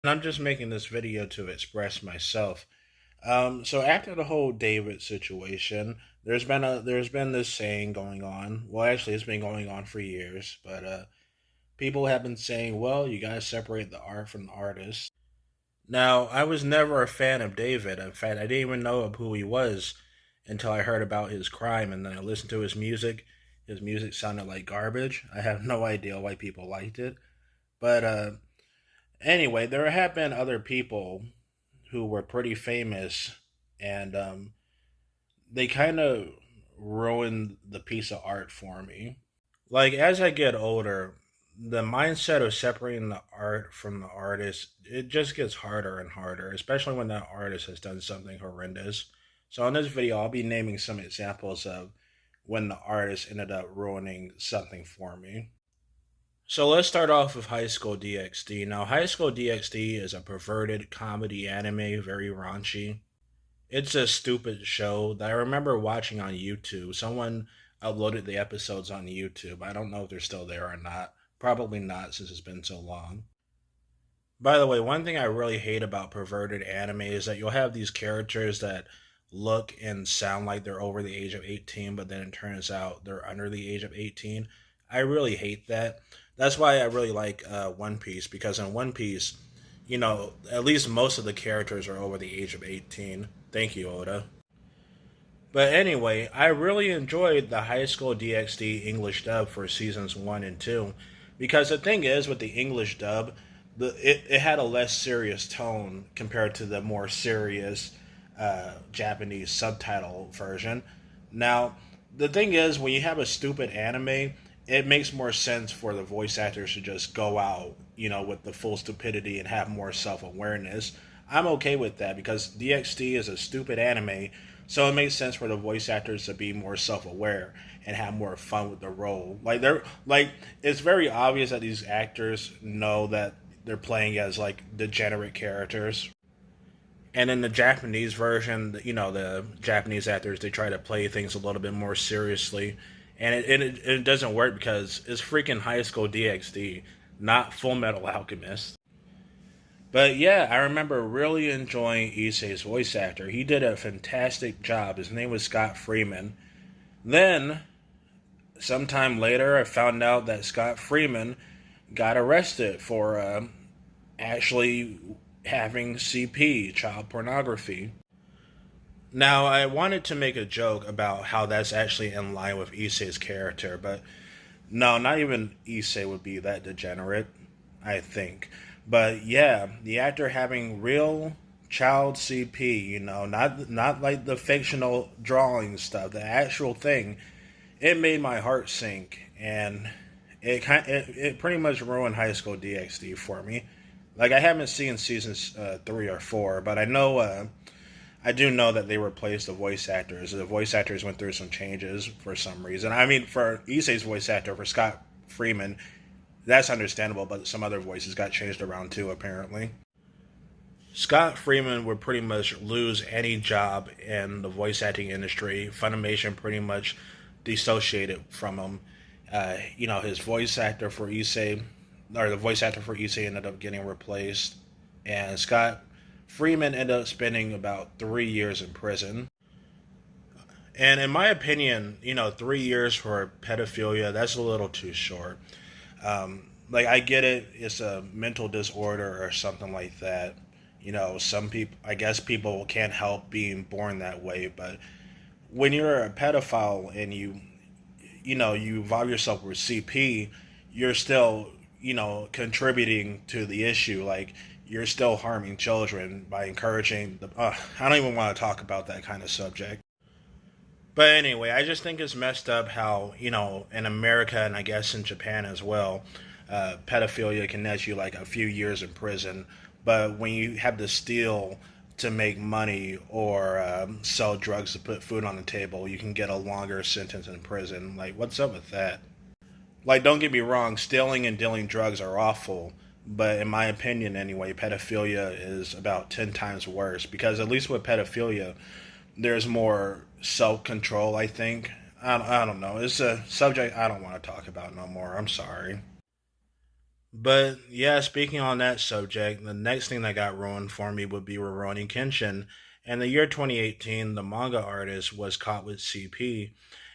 And I'm just making this video to express myself. So after the whole David situation, there's been this saying going on. Well, actually, it's been going on for years, but people have been saying, "Well, you gotta separate the art from the artist." Now, I was never a fan of David. In fact, I didn't even know of who he was until I heard about his crime, and then I listened to his music. His music sounded like garbage. I have no idea why people liked it, but anyway, there have been other people who were pretty famous, and they kind of ruined the piece of art for me. Like as I get older, the mindset of separating the art from the artist, it just gets harder and harder, especially when that artist has done something horrendous. So in this video, I'll be naming some examples of when the artist ended up ruining something for me. So let's start off with High School DxD. Now, High School DxD is a perverted comedy anime, very raunchy. It's a stupid show that I remember watching on YouTube. Someone uploaded the episodes on YouTube. I don't know if they're still there or not. Probably not since it's been so long. By the way, one thing I really hate about perverted anime is that you'll have these characters that look and sound like they're over the age of 18, but then it turns out they're under the age of 18. I really hate that. That's why I really like One Piece, because in One Piece, at least most of the characters are over the age of 18. Thank you, Oda. But anyway, I really enjoyed the High School DxD English dub for seasons 1 and 2. Because the thing is, with the English dub, it had a less serious tone compared to the more serious Japanese subtitle version. Now, the thing is, when you have a stupid anime, it makes more sense for the voice actors to just go out, with the full stupidity and have more self awareness. I'm okay with that because DxD is a stupid anime, so it makes sense for the voice actors to be more self aware and have more fun with the role. It's very obvious that these actors know that they're playing as like degenerate characters. And in the Japanese version, the Japanese actors, they try to play things a little bit more seriously, and it doesn't work because it's freaking High School DxD, not Full Metal Alchemist. But yeah, I remember really enjoying Issei's voice actor. He did a fantastic job. His name was Scott Freeman. Then, sometime later, I found out that Scott Freeman got arrested for actually having CP, child pornography. Now, I wanted to make a joke about how that's actually in line with Issei's character, but no, not even Issei would be that degenerate, I think. But yeah, the actor having real child CP, not like the fictional drawing stuff, the actual thing, it made my heart sink, and it pretty much ruined High School DxD for me. Like I haven't seen seasons 3 or 4, but I do know that they replaced the voice actors. The voice actors went through some changes for some reason. I mean, for Issei's voice actor, for Scott Freeman, that's understandable, but some other voices got changed around too, apparently. Scott Freeman would pretty much lose any job in the voice acting industry. Funimation pretty much dissociated from him. His voice actor for Issei, or the voice actor for Issei ended up getting replaced, and Scott Freeman ended up spending about 3 years in prison. And in my opinion, 3 years for pedophilia, that's a little too short. Like, I get it, it's a mental disorder or something like that. Some people, I guess people can't help being born that way, but when you're a pedophile and you involve yourself with CP, you're still, contributing to the issue. Like, you're still harming children by encouraging the. I don't even want to talk about that kind of subject. But anyway, I just think it's messed up how, in America and I guess in Japan as well, pedophilia can net you like a few years in prison. But when you have to steal to make money or sell drugs to put food on the table, you can get a longer sentence in prison. Like, what's up with that? Like, don't get me wrong, stealing and dealing drugs are awful. But in my opinion, anyway, pedophilia is about 10 times worse because at least with pedophilia, there's more self control, I think. I don't know. It's a subject I don't want to talk about no more. I'm sorry. But yeah, speaking on that subject, the next thing that got ruined for me would be Rurouni Kenshin. In the year 2018, the manga artist was caught with CP.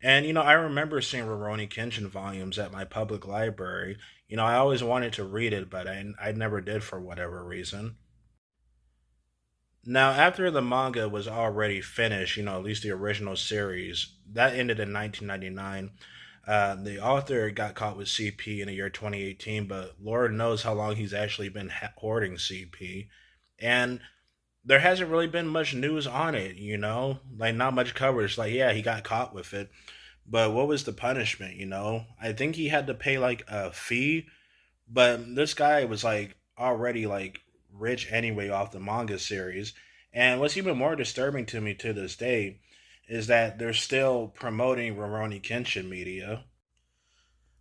And, I remember seeing Rurouni Kenshin volumes at my public library. I always wanted to read it, but I never did for whatever reason. Now, after the manga was already finished, at least the original series, that ended in 1999. The author got caught with CP in the year 2018, but Lord knows how long he's actually been hoarding CP. And there hasn't really been much news on it. Like, not much coverage. Like, yeah, he got caught with it. But what was the punishment? I think he had to pay like a fee, but this guy was like already like rich anyway off the manga series. And what's even more disturbing to me to this day is that they're still promoting Rurouni Kenshin media.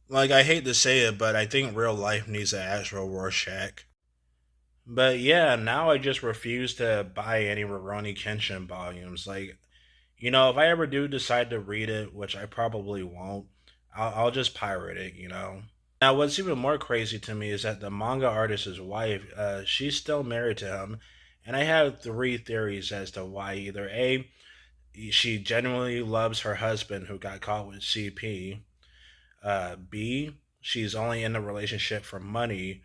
Like, I hate to say it, but I think real life needs an actual Rorschach. But yeah, now I just refuse to buy any Rurouni Kenshin volumes. Like, if I ever do decide to read it, which I probably won't, I'll just pirate it. Now, what's even more crazy to me is that the manga artist's wife, she's still married to him, and I have three theories as to why. Either A, she genuinely loves her husband who got caught with CP. B, she's only in the relationship for money.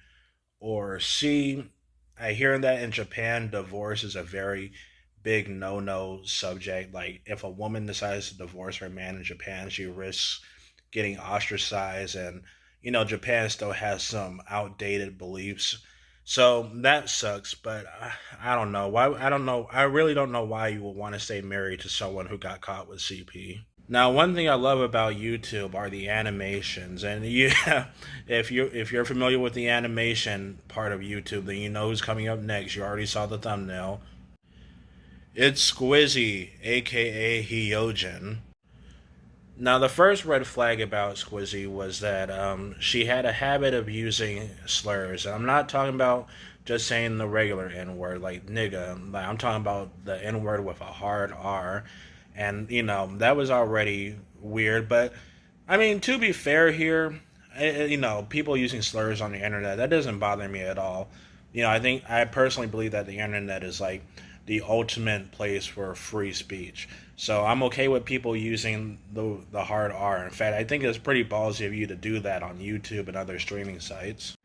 Or C, I hear that in Japan, divorce is a very big no subject. Like, if a woman decides to divorce her man in Japan, she risks getting ostracized. And, Japan still has some outdated beliefs. So that sucks, but I don't know why. I don't know. I really don't know why you would want to stay married to someone who got caught with CP. Now, one thing I love about YouTube are the animations, and yeah, if you're familiar with the animation part of YouTube, then you know who's coming up next. You already saw the thumbnail. It's Squizzy, aka Hyojin. Now, the first red flag about Squizzy was that she had a habit of using slurs. And I'm not talking about just saying the regular N word like nigga. Like, I'm talking about the N word with a hard R. And, that was already weird. But, I mean, to be fair here, people using slurs on the internet, that doesn't bother me at all. I personally believe that the internet is like the ultimate place for free speech. So I'm okay with people using the hard R. In fact, I think it's pretty ballsy of you to do that on YouTube and other streaming sites.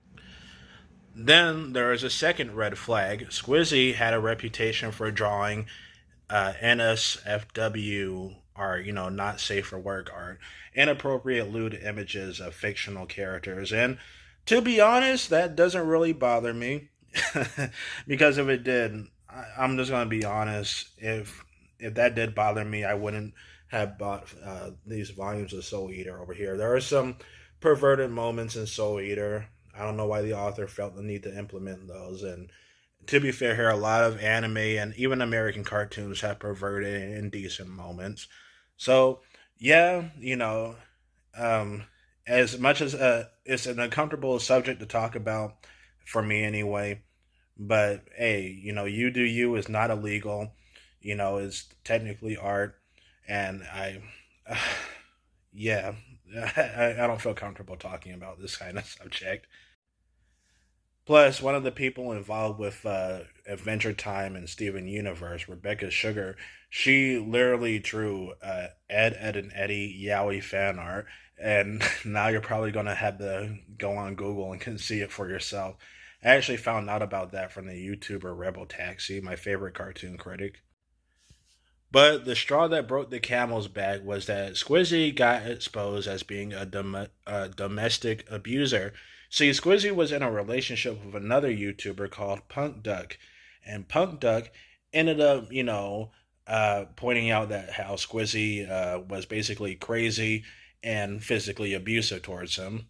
Then there is a second red flag. Squizzy had a reputation for drawing NSFW art, not safe for work art, inappropriate lewd images of fictional characters. And to be honest, that doesn't really bother me. Because if it did, I'm just gonna be honest. If that did bother me, I wouldn't have bought these volumes of Soul Eater over here. There are some perverted moments in Soul Eater. I don't know why the author felt the need to implement those. And to be fair here, a lot of anime and even American cartoons have perverted and indecent moments. So yeah, um, as much as it's an uncomfortable subject to talk about for me anyway. But hey, you do you is not illegal. It's technically art, and yeah, I don't feel comfortable talking about this kind of subject. Plus, one of the people involved with Adventure Time and Steven Universe, Rebecca Sugar, she literally drew Ed and Eddie Yowie fan art, and now you're probably gonna have to go on Google and can see it for yourself. I actually found out about that from the YouTuber Rebel Taxi, my favorite cartoon critic. But the straw that broke the camel's back was that Squizzy got exposed as being a domestic abuser. See, Squizzy was in a relationship with another YouTuber called Punk Duck, and Punk Duck ended up, pointing out that how Squizzy was basically crazy and physically abusive towards him.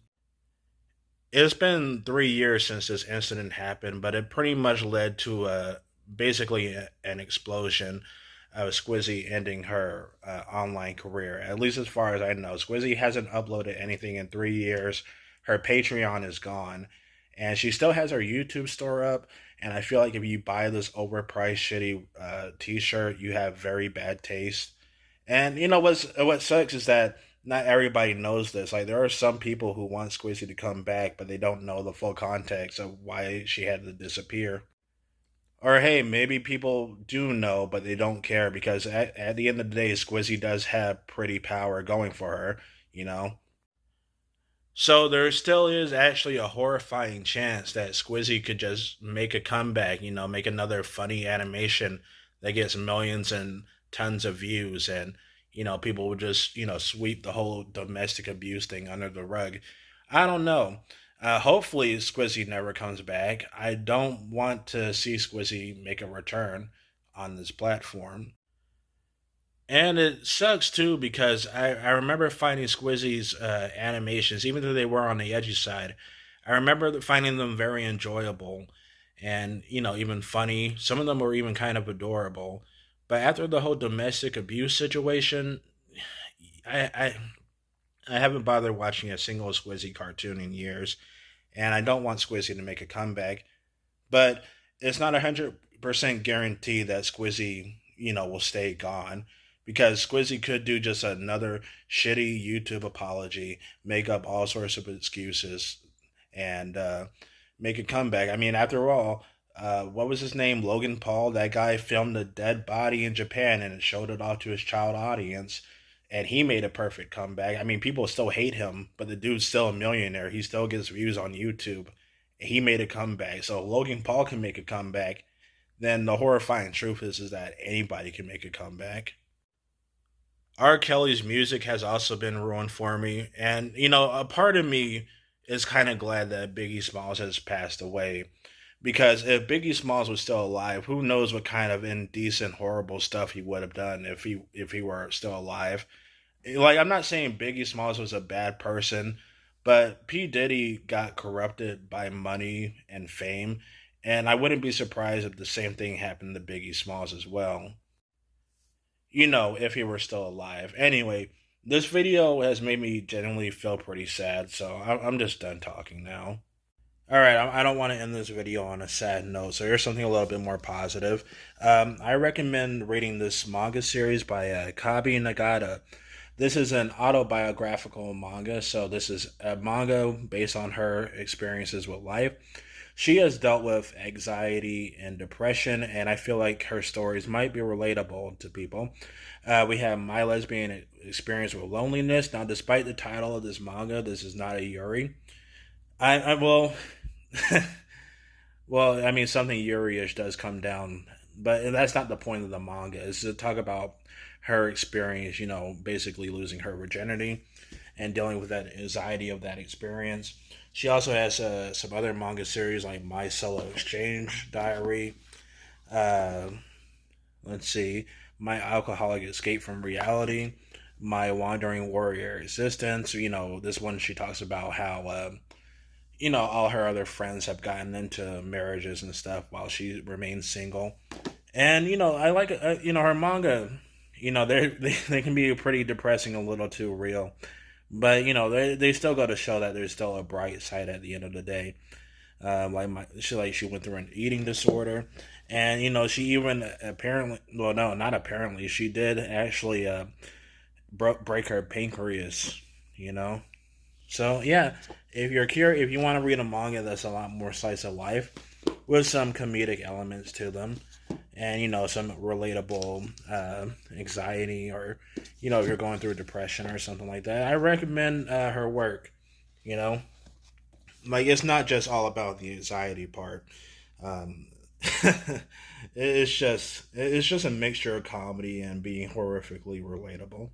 It's been 3 years since this incident happened, but it pretty much led to basically an explosion of Squizzy ending her online career. At least as far as I know, Squizzy hasn't uploaded anything in 3 years. Her Patreon is gone, and she still has her YouTube store up. And I feel like if you buy this overpriced shitty T-shirt, you have very bad taste. And what sucks is that not everybody knows this. Like there are some people who want Squizzy to come back, but they don't know the full context of why she had to disappear. Or hey, maybe people do know, but they don't care because at the end of the day, Squizzy does have pretty power going for her, you know? So there still is actually a horrifying chance that Squizzy could just make a comeback, make another funny animation that gets millions and tons of views and people would just, sweep the whole domestic abuse thing under the rug. I don't know. Hopefully Squizzy never comes back. I don't want to see Squizzy make a return on this platform. And it sucks too because I remember finding Squizzy's animations, even though they were on the edgy side, I remember finding them very enjoyable and, even funny. Some of them were even kind of adorable. But after the whole domestic abuse situation, I, I, I haven't bothered watching a single Squizzy cartoon in years. And I don't want Squizzy to make a comeback. But it's not 100% guarantee that Squizzy, will stay gone because Squizzy could do just another shitty YouTube apology, make up all sorts of excuses, and make a comeback. I mean, after all, what was his name? Logan Paul. That guy filmed a dead body in Japan and it showed it off to his child audience. And he made a perfect comeback. I mean, people still hate him, but the dude's still a millionaire. He still gets views on YouTube. He made a comeback. So Logan Paul can make a comeback. Then the horrifying truth is that anybody can make a comeback. R. Kelly's music has also been ruined for me. And, a part of me is kind of glad that Biggie Smalls has passed away. Because if Biggie Smalls was still alive, who knows what kind of indecent, horrible stuff he would have done if he were still alive. Like I'm not saying Biggie Smalls was a bad person, but P Diddy got corrupted by money and fame, and I wouldn't be surprised if the same thing happened to Biggie Smalls as well. If he were still alive. Anyway, this video has made me genuinely feel pretty sad, so I'm just done talking now. All right, I don't want to end this video on a sad note, so here's something a little bit more positive. I recommend reading this manga series by Kabi Nagata. This is an autobiographical manga, so this is a manga based on her experiences with life. She has dealt with anxiety and depression, and I feel like her stories might be relatable to people. We have My Lesbian Experience with Loneliness. Now, despite the title of this manga, this is not a Yuri. I will. Well, I mean, something Yuri-ish does come down, but that's not the point of the manga. Is to talk about her experience, basically losing her virginity and dealing with that anxiety of that experience. She also has some other manga series like My Solo Exchange Diary. Uh, let's see, My Alcoholic Escape from Reality, My Wandering Warrior Existence. This one she talks about how all her other friends have gotten into marriages and stuff while she remains single. And I like her manga. They can be pretty depressing, a little too real, but they still go to show that there's still a bright side at the end of the day. She went through an eating disorder, and she even apparently, well, no, not apparently, she did actually break her pancreas. You know, so yeah, if you're curious, if you want to read a manga that's a lot more slice of life with some comedic elements to them, and some relatable anxiety, or if you're going through depression or something like that, I recommend her work. You know, like it's not just all about the anxiety part. Um, it's just a mixture of comedy and being horrifically relatable.